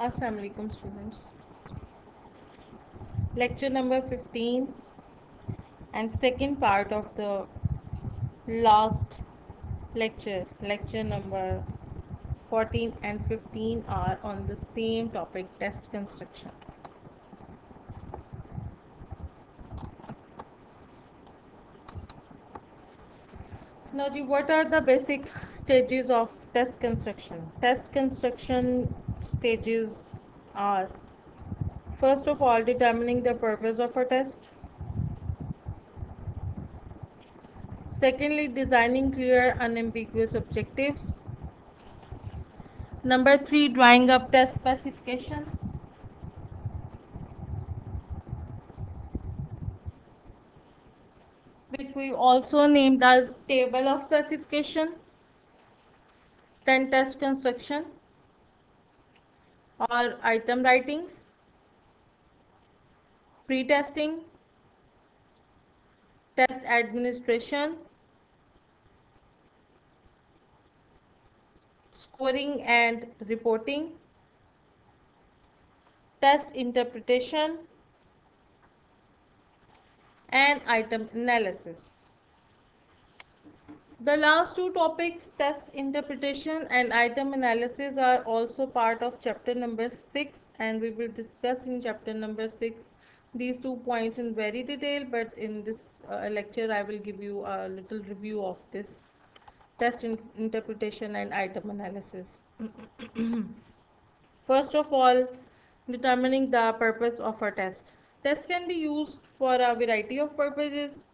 Assalamu alaikum students. Lecture number 15 and second part of the last lecture number 14 and 15 are on the same topic, test construction. Now, what are the basic stages of test construction? Test construction stages are, first of all, determining the purpose of a test. Secondly, designing clear, unambiguous objectives. Number 3, drawing up test specifications. Which we also named as table of specification. Then test construction or item writings, pre-testing, test administration, scoring and reporting, test interpretation, and item analysis. The last two topics, test interpretation and item analysis, are also part of chapter number 6, and we will discuss in chapter number 6 these 2 points in very detail, but in this lecture I will give you a little review of this test interpretation and item analysis. First of all, determining the purpose of a test. Test can be used for a variety of purposes.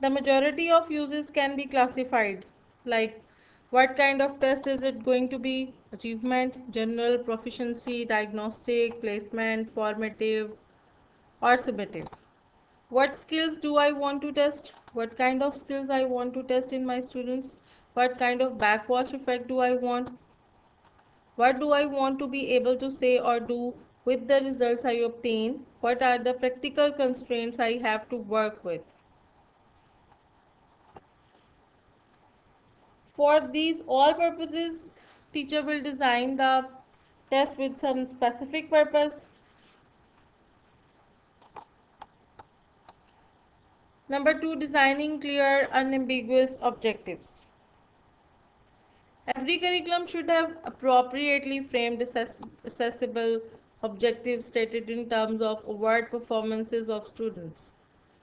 The majority of uses can be classified like what kind of test is it going to be: achievement, general, proficiency, diagnostic, placement, formative, or summative. What skills do I want to test? What kind of skills I want to test in my students? What kind of backwash effect do I want? What do I want to be able to say or do with the results I obtain? What are the practical constraints I have to work with? For these all purposes, teacher will design the test with some specific purpose. Number 2, designing clear, unambiguous objectives. Every curriculum should have appropriately framed, accessible objectives stated in terms of overt performances of students.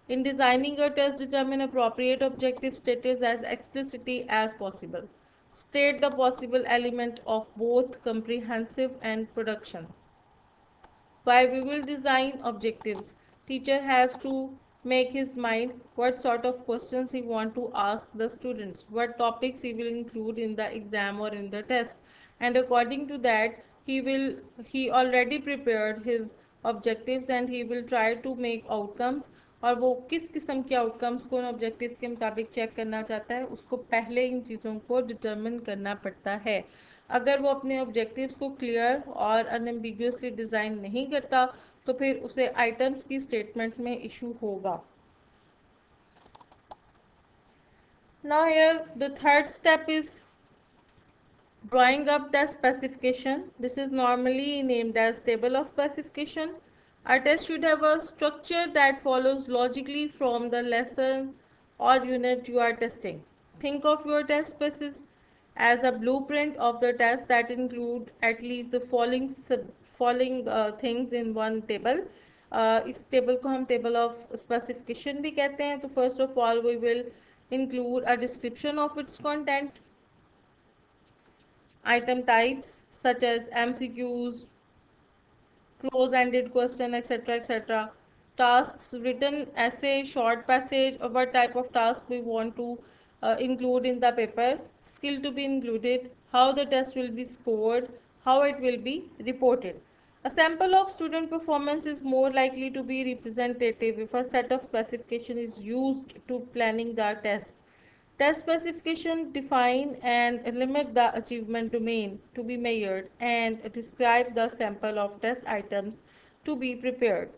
In designing a test, determine appropriate objective status as explicitly as possible. State the possible element of both comprehensive and production. While we will design objectives, teacher has to make his mind what sort of questions he want to ask the students, what topics he will include in the exam or in the test, and according to that he already prepared his objectives and he will try to make outcomes. और वो किस किस्म के outcomes को objectives के मुताबिक check करना चाहता है, उसको पहले इन चीज़ों को डिटर्मिन करना पड़ता है. अगर वो अपने ऑब्जेक्टिव्स को क्लियर और अनएम्बिगुअसली डिज़ाइन नहीं करता तो फिर उसे आइटम्स की स्टेटमेंट में इशू होगा. Now here the third step is drawing up the specification. This is normally named as table of specification. A test should have a structure that follows logically from the lesson or unit you are testing. Think of your test spaces as a blueprint of the test that include at least the following things in one table. इस table को हम table of specification भी कहते हैं. तो first of all we will include a description of its content, item types such as MCQs, close-ended question, etc., etc. Tasks, written essay, short passage, or what type of task we want to include in the paper, skill to be included, how the test will be scored, how it will be reported. A sample of student performance is more likely to be representative if a set of specification is used to planning the test. Test specification define and limit the achievement domain to be measured and describe the sample of test items to be prepared.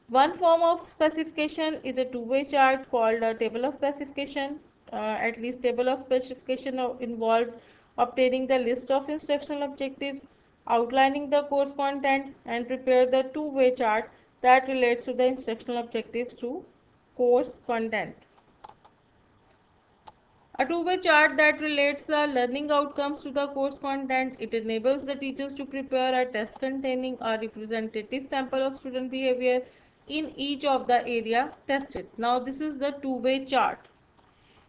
One form of specification is a two-way chart called a table of specification. At least table of specification involved obtaining the list of instructional objectives outlining the course content, and prepare the two-way chart that relates to the instructional objectives to course content. A two-way chart that relates the learning outcomes to the course content. It enables the teachers to prepare a test containing a representative sample of student behavior in each of the area tested. Now this is the two-way chart.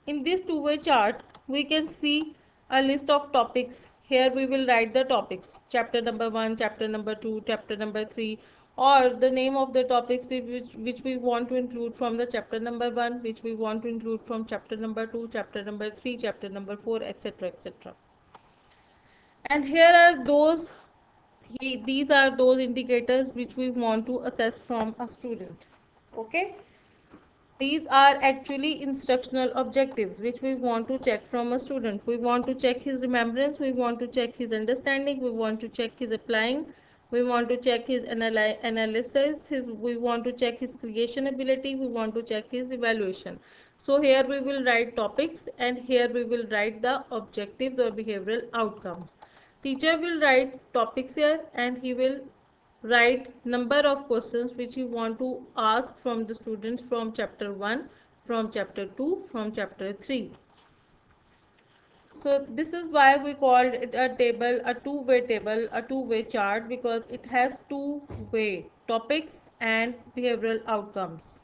In this two-way chart, we can see a list of topics. Here we will write the topics, chapter number 1, chapter number 2, chapter number 3, or the name of the topics which we want to include from the chapter number 1, which we want to include from chapter number 2, chapter number 3, chapter number 4, etc. etc. And here are these are those indicators which we want to assess from a student. Okay. These are actually instructional objectives which we want to check from a student. We want to check his remembrance, we want to check his understanding, we want to check his applying, we want to check his analysis, we want to check his creation ability, we want to check his evaluation. So here we will write topics and here we will write the objectives or behavioral outcomes. Teacher will write topics here and he will write number of questions which you want to ask from the students from chapter 1, from chapter 2, from chapter 3. So this is why we called it a table, a two-way chart, because it has two-way topics and behavioral outcomes.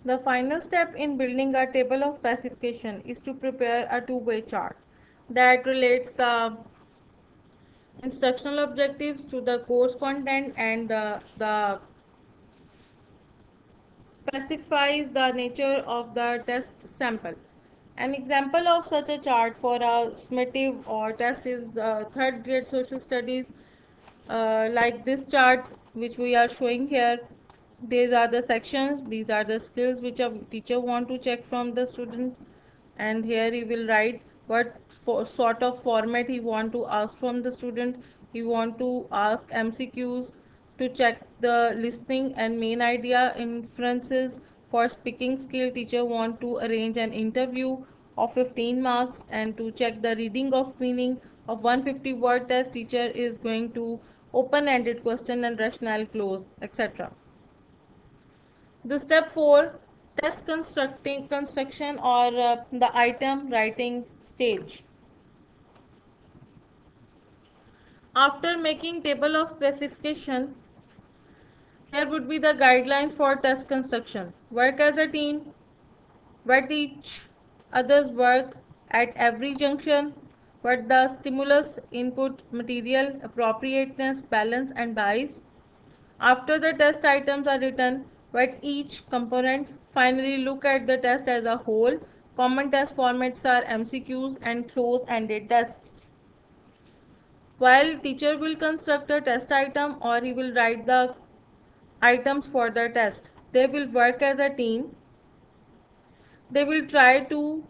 The final step in building a table of specification is to prepare a two-way chart that relates the instructional objectives to the course content and the specifies the nature of the test sample. An example of such a chart for a summative or test is third grade social studies, like this chart which we are showing here. These are the sections, these are the skills which a teacher want to check from the student, and here he will write what sort of format he want to ask from the student. He want to ask MCQs to check the listening and main idea inferences. For speaking skill, teacher want to arrange an interview of 15 marks, and to check the reading of meaning of 150 word test, teacher is going to open-ended question and rationale clause, etc. The step 4, test construction or the item writing stage. After making table of specification, here would be the guidelines for test construction. Work as a team, what each others work at every junction, what the stimulus, input, material, appropriateness, balance and bias. After the test items are written, what each component. Finally, look at the test as a whole. Common test formats are MCQs and close-ended tests. While teacher will construct a test item or he will write the items for the test, they will work as a team. They will try to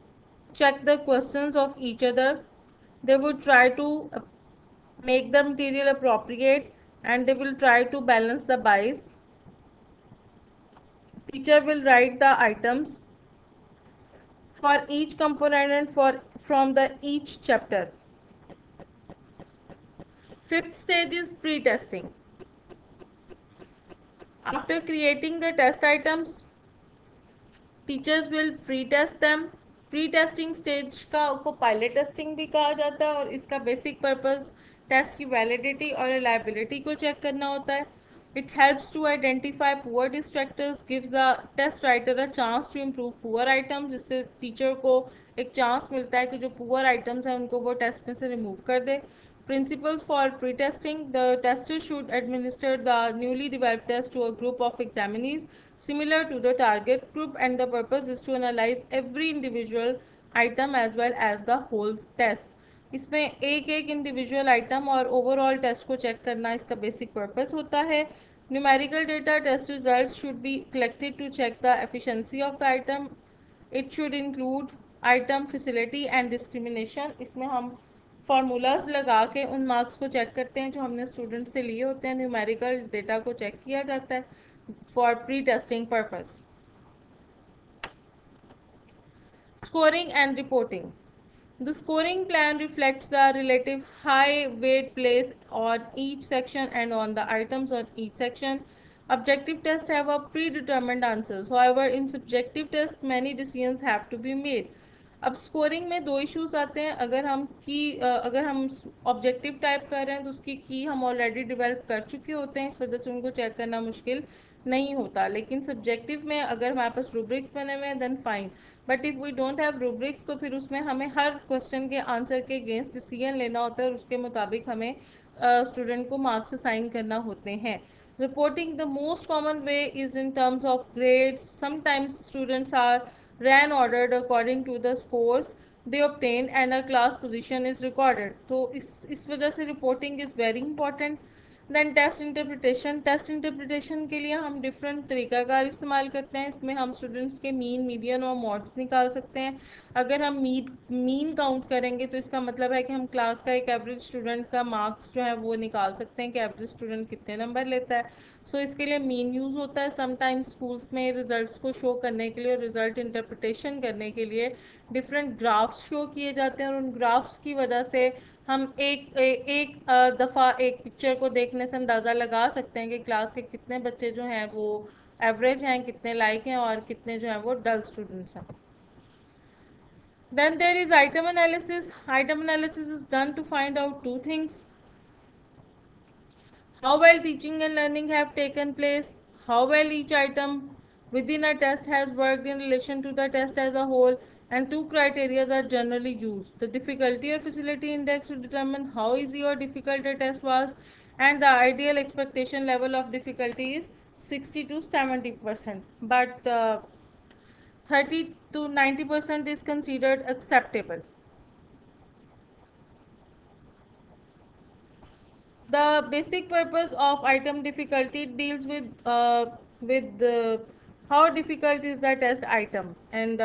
check the questions of each other. They will try to make the material appropriate, and they will try to balance the bias. Teacher will write the items for each component and from the each chapter. Fifth stage is pre-testing. After creating the test items, teachers will pre-test them. Pre-testing stage को pilot testing भी कहा जाता है, और इसका basic purpose test की validity और reliability को चेक करना होता है. It helps to identify poor distractors, gives the test writer a chance to improve poor items, जिससे टीचर को एक चांस मिलता है कि जो poor items हैं उनको वो टेस्ट में से रिमूव कर दे. Principles for pre-testing: the tester should administer the newly developed test to a group of examinees similar to the target group, and the purpose is to analyze every individual item as well as the whole test. इसमें एक एक individual item और overall test को check करना इसका basic purpose होता है. Numerical data test results should be collected to check the efficiency of the item. It should include item, facility and discrimination. इसमें हम formulas लगा के उन marks को check करते हैं जो हमने student से लिए होते हैं. Numerical data को check किया जाता है for pre-testing purpose. Scoring and reporting. The scoring plan reflects the relative high weight placed on each section and on the items on each section. Objective tests have a predetermined answers. However, in subjective tests, many decisions have to be made. अब scoring में दो issues आते हैं. अगर हम objective type कर रहे हैं तो उसकी की हम ऑलरेडी डेवलप कर चुके होते हैं, इस वजह से उनको चेक करना मुश्किल नहीं होता. लेकिन सब्जेक्टिव में अगर हमारे पास रूब्रिक्स बने हुए हैं then fine, but if we don't have rubrics तो फिर उसमें हमें हर क्वेश्चन के आंसर के अगेंस्ट डिसीजन लेना होता है और उसके मुताबिक हमें स्टूडेंट को मार्क्स असाइन करना होते हैं. Reporting, the most common way is in terms of grades. Sometimes students are ran ordered according to the scores they obtained and a class position is recorded. तो इस वजह से reporting is very important. Then test interpretation के लिए हम different तरीक़ाकार इस्तेमाल करते हैं. इसमें हम स्टूडेंट्स के मीन, मीडियन और मॉड्स निकाल सकते हैं. अगर हम मीन काउंट करेंगे तो इसका मतलब है कि हम क्लास का एक एवरेज स्टूडेंट का मार्क्स जो है वो निकाल सकते हैं कि एवरेज स्टूडेंट कितने नंबर लेता है. सो इसके लिए मीन यूज़ होता है. समटाइम्स स्कूल्स में रिजल्ट्स को शो करने के लिए और रिज़ल्ट इंटरप्रिटेशन करने के लिए डिफरेंट ग्राफ्स शो किए जाते हैं और उन ग्राफ्स की वजह से हम एक दफ़ा एक पिक्चर को देखने से अंदाज़ा लगा सकते हैं कि क्लास के कितने बच्चे जो हैं वो एवरेज हैं, कितने लाइक हैं और कितने जो हैं वो डल स्टूडेंट्स हैं. Then there is item analysis. Item analysis is done to find out two things: how well teaching and learning have taken place, how well each item within a test has worked in relation to the test as a whole, and two criteria are generally used: the difficulty or facility index to determine how easy or difficult a test was, and the ideal expectation level of difficulty is 60 to 70%, but 30 to 90% is considered acceptable. The basic purpose of item difficulty deals with how difficult is the test item, and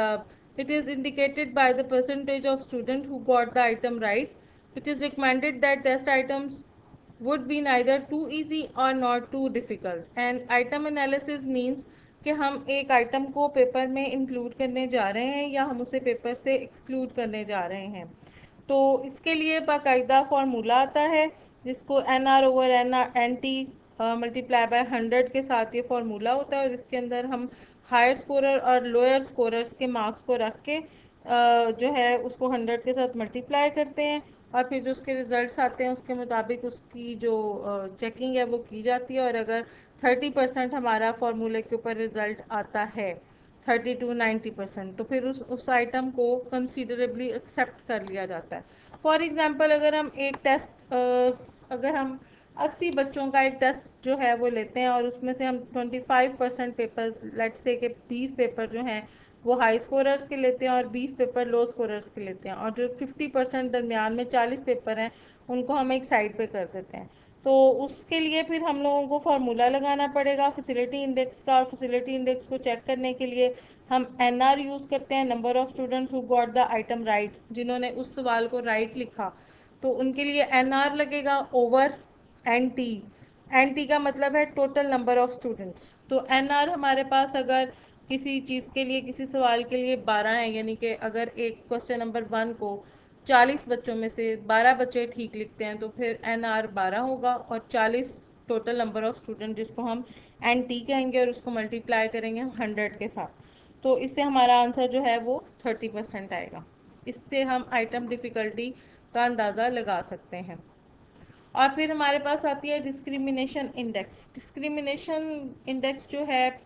it is indicated by the percentage of student who got the item right. It is recommended that test items would be neither too easy or not too difficult. And item analysis means कि हम एक item को paper में include करने जा रहे हैं या हम उसे पेपर से एक्सक्लूड करने जा रहे हैं. तो इसके लिए बाकायदा फार्मूला आता है जिसको NR/NT मल्टीप्लाई बाय 100 के साथ ये फार्मूला होता है और इसके अंदर हम हायर स्कोरर और लोअर स्कोरर्स के मार्क्स को रख के जो है उसको 100 के साथ मल्टीप्लाई करते हैं और फिर जो उसके रिजल्ट्स आते हैं उसके मुताबिक उसकी जो चेकिंग है वो की जाती है. और अगर 30% हमारा फार्मूले के ऊपर रिजल्ट आता है 30 to 90%, तो फिर उस आइटम को कंसीडरेबली एक्सेप्ट कर लिया जाता है. फॉर एग्जांपल अगर हम 80 बच्चों का एक टेस्ट जो है वो लेते हैं और उसमें से हम 25% पेपर्स, लेट्स से कि 20 पेपर जो हैं वो हाई स्कोरर्स के लेते हैं और 20 पेपर लो स्कोरर्स के लेते हैं और जो 50% दरमियान में 40 पेपर हैं उनको हम एक साइड पे कर देते हैं. तो उसके लिए फिर हम लोगों को फार्मूला लगाना पड़ेगा फैसिलिटी इंडेक्स का. और फैसिलिटी इंडेक्स को चेक करने के लिए हम NR यूज़ करते हैं, number of students who got the item right. जिन्होंने उस सवाल को राइट लिखा तो उनके लिए NR लगेगा ओवर NT. NT का मतलब है टोटल नंबर ऑफ़ स्टूडेंट्स. तो NR हमारे पास अगर किसी चीज़ के लिए, किसी सवाल के लिए 12 है, यानी कि अगर एक क्वेश्चन नंबर 1 को 40 बच्चों में से 12 बच्चे ठीक लिखते हैं तो फिर NR 12 होगा और 40 टोटल नंबर ऑफ़ स्टूडेंट जिसको हम NT कहेंगे और उसको मल्टीप्लाई करेंगे 100 के साथ. तो इससे हमारा आंसर जो है वो 30% आएगा. इससे हम आइटम डिफ़िकल्टी का अंदाज़ा लगा सकते हैं. और फिर हमारे पास आती है डिस्क्रिमिनेशन इंडेक्स. डिस्क्रिमिनेशन इंडेक्स जो है,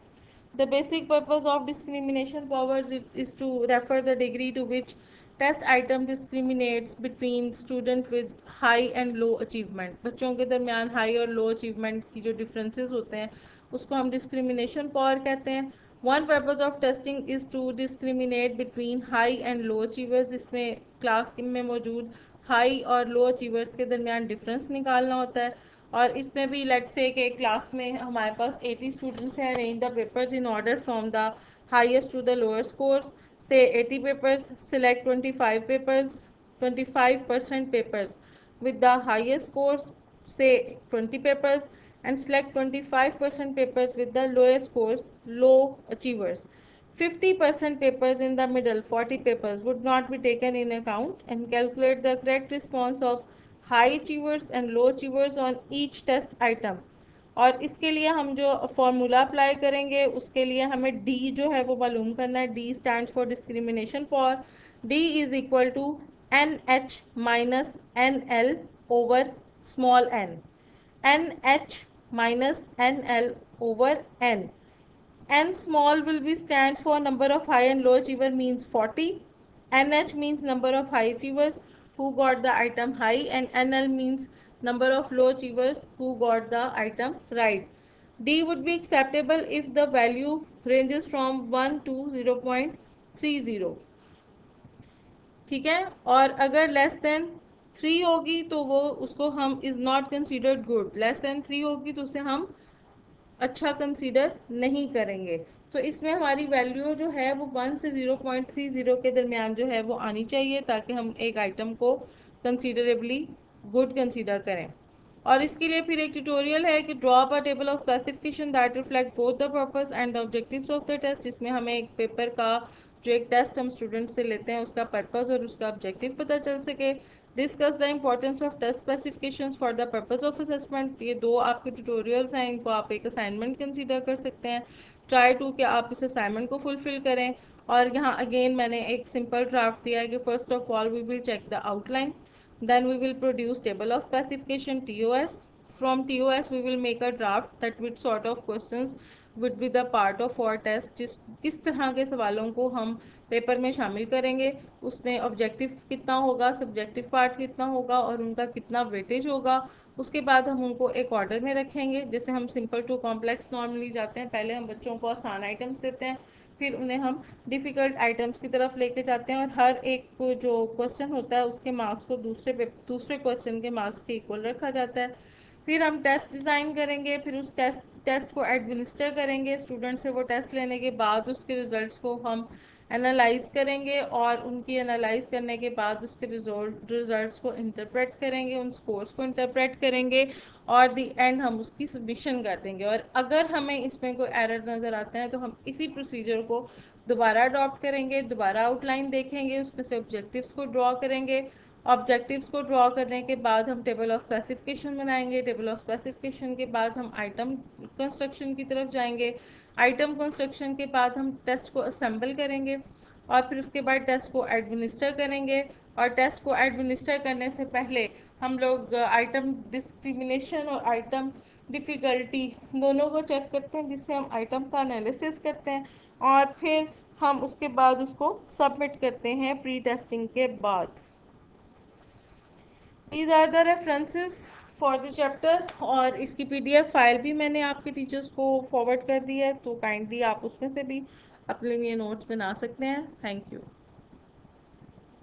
the basic purpose of discrimination powers is to refer the degree to which test item discriminates between student with high and low achievement. बच्चों के दरमियान हाई और लो अचीवमेंट की जो डिफरेंसेस होते हैं उसको हम डिस्क्रिमिनेशन पावर कहते हैं. One purpose of testing is to discriminate between high and low achievers. इसमें क्लास में मौजूद हाई और लो अचीवर्स के दरमियान डिफरेंस निकालना होता है. और इसमें भी लेट्स से कि क्लास में हमारे पास 80 स्टूडेंट्स हैं, arrange the papers in order from the highest to the lower scores, say 80 papers, select 25 papers, 25% papers with the highest scores, say 20 papers, and select 25% papers with the lowest scores, low achievers. 50% papers in the middle, 40 papers, would not be taken in account, and calculate the correct response of high achievers and low achievers on each test item. और इसके लिए हम जो formula apply करेंगे उसके लिए हमें D जो है वो मालूम करना है. D stand for discrimination for. D is equal to N H minus N L over small N. N H minus nl over n. N small will be stands for number of high and low achiever means 40. NH means number of high achievers who got the item high, and NL means number of low achievers who got the item right. D would be acceptable if the value ranges from 1 to 0.30. ठीक है. और अगर less than 3 होगी तो वो उसको हम is not considered good. Less than 3 होगी तो उसे हम अच्छा कंसीडर नहीं करेंगे. तो इसमें हमारी वैल्यू जो है वो 1 से 0.30 के दरमियान जो है वो आनी चाहिए ताकि हम एक आइटम को कंसीडरेबली गुड कंसीडर करें. और इसके लिए फिर एक ट्यूटोरियल है कि draw a table of classification that reflect both the purpose and the objectives of the test. जिसमें हमें एक पेपर का जो एक टेस्ट हम स्टूडेंट से लेते हैं उसका पर्पस और उसका ऑब्जेक्टिव पता चल सके. Discuss the importance of test specifications for the purpose of assessment. ये दो आपके ट्यूटोरियल्स हैं, इनको आप एक असाइनमेंट कंसीडर कर सकते हैं. ट्राई टू कि आप इस असाइनमेंट को फुलफिल करें. और यहाँ अगेन मैंने एक सिंपल ड्राफ्ट दिया है कि first of all we will check the outline, then we will produce table of classification TOS. From TOS we will make a draft that which sort of questions would be the part of our test. किस तरह के सवालों को हम paper में शामिल करेंगे, उसमें ऑब्जेक्टिव कितना होगा, सब्जेक्टिव पार्ट कितना होगा और उनका कितना वेटेज होगा. उसके बाद हम उनको एक ऑर्डर में रखेंगे. जैसे हम सिंपल टू कॉम्प्लेक्स नॉर्मली जाते हैं, पहले हम बच्चों को आसान आइटम्स देते हैं, फिर उन्हें हम डिफ़िकल्ट आइटम्स की तरफ लेके जाते हैं और हर एक जो क्वेश्चन होता है उसके मार्क्स को दूसरे क्वेश्चन के मार्क्स के इक्वल रखा जाता है. फिर हम टेस्ट डिज़ाइन करेंगे, फिर उस टेस्ट को एडमिनिस्टर करेंगे. स्टूडेंट से वो टेस्ट लेने के बाद उसके रिजल्ट्स को हम एनालाइज करेंगे और उनकी एनालाइज करने के बाद उसके रिजल्ट्स को इंटरप्रेट करेंगे, उन स्कोर्स को इंटरप्रेट करेंगे और दी एंड हम उसकी सबमिशन कर देंगे. और अगर हमें इसमें कोई एरर नज़र आता है तो हम इसी प्रोसीजर को दोबारा अडॉप्ट करेंगे, दोबारा आउटलाइन देखेंगे, उसमें से ऑब्जेक्टिव्स को ड्रॉ करेंगे. ऑब्जेक्टिव्स को ड्रॉ करने के बाद हम टेबल ऑफ क्लासिफिकेशन बनाएंगे. टेबल ऑफ क्लासिफिकेशन के बाद हम आइटम कंस्ट्रक्शन की तरफ जाएंगे. आइटम कंस्ट्रक्शन के बाद हम टेस्ट को असेंबल करेंगे और फिर उसके बाद टेस्ट को एडमिनिस्टर करेंगे. और टेस्ट को एडमिनिस्टर करने से पहले हम लोग आइटम डिस्क्रिमिनेशन और आइटम डिफ़िकल्टी दोनों को चेक करते हैं, जिससे हम आइटम का एनालिसिस करते हैं और फिर हम उसके बाद उसको सबमिट करते हैं प्री टेस्टिंग के बाद. These are the references for the chapter. और इसकी PDF फाइल भी मैंने आपके टीचर्स को फॉरवर्ड कर दी है, तो काइंडली आप उसमें से भी अपने लिए नोट्स बना सकते हैं. Thank you.